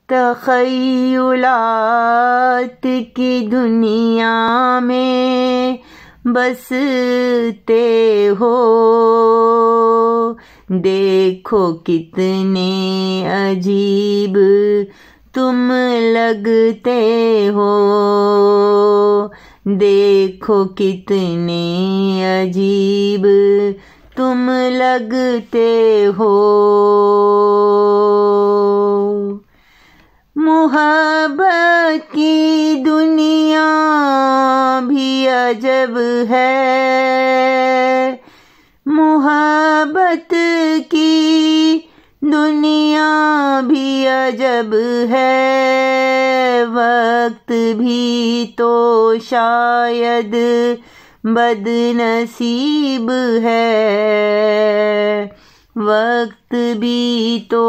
تخیلات کی دنیا میں بستے ہو، دیکھو کتنے عجیب تم لگتے ہو، دیکھو کتنے عجیب تم لگتے ہو۔ محبت کی دنیا بھی عجب ہے، محبت کی دنیا بھی عجب ہے، وقت بھی تو شاید بد نصیب ہے، وقت بھی تو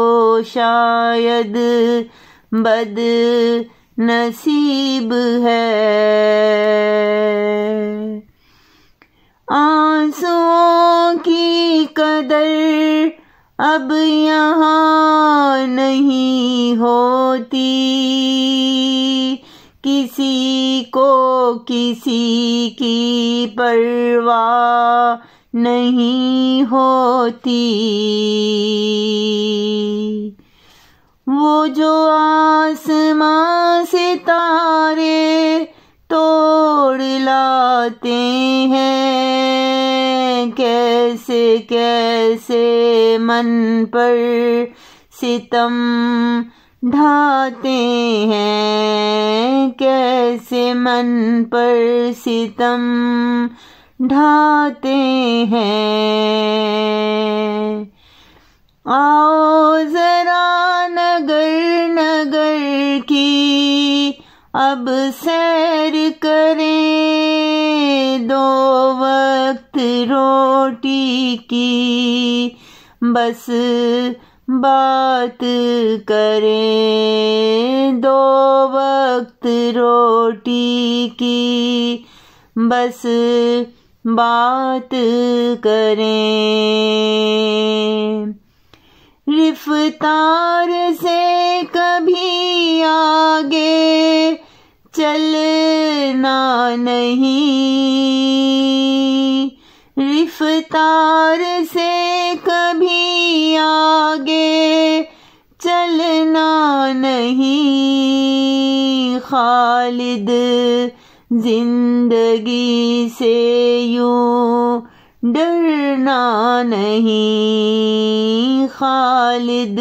شاید بد نصیب ہے۔ آنسوؤں کی قدر اب یہاں نہیں ہوتی، کسی کو کسی کی پرواہ نہیں ہوتی، وہ جو آسمان سے تارے توڑ لاتے ہیں، کیسے کیسے من پر ستم ڈھاتے ہیں، کیسے من پر ستم ڈھاتے ہیں۔ آؤ ذرا نگر نگر کی اب سیر کریں، دو وقت روٹی کی بس بات کریں، دو وقت روٹی کی بس بات کریں۔ رفتار سے کبھی آگے چلنا نہیں، رفتار سے کبھی آگے چلنا نہیں، خالد زندگی سے یوں ڈرنا نہیں، خالد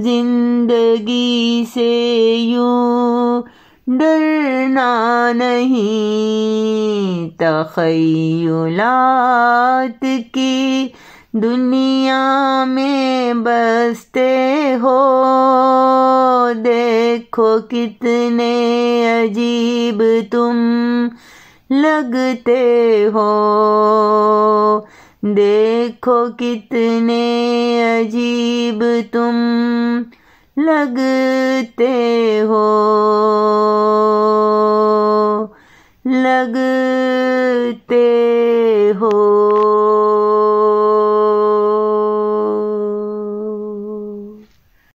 زندگی سے یوں ڈرنا نہیں۔ تخیلات کی دنیا میں بستے ہو، دیکھو کتنے عجیب تم لگتے ہو، دیکھو کتنے عجیب تم لگتے ہو، لگتے ہو۔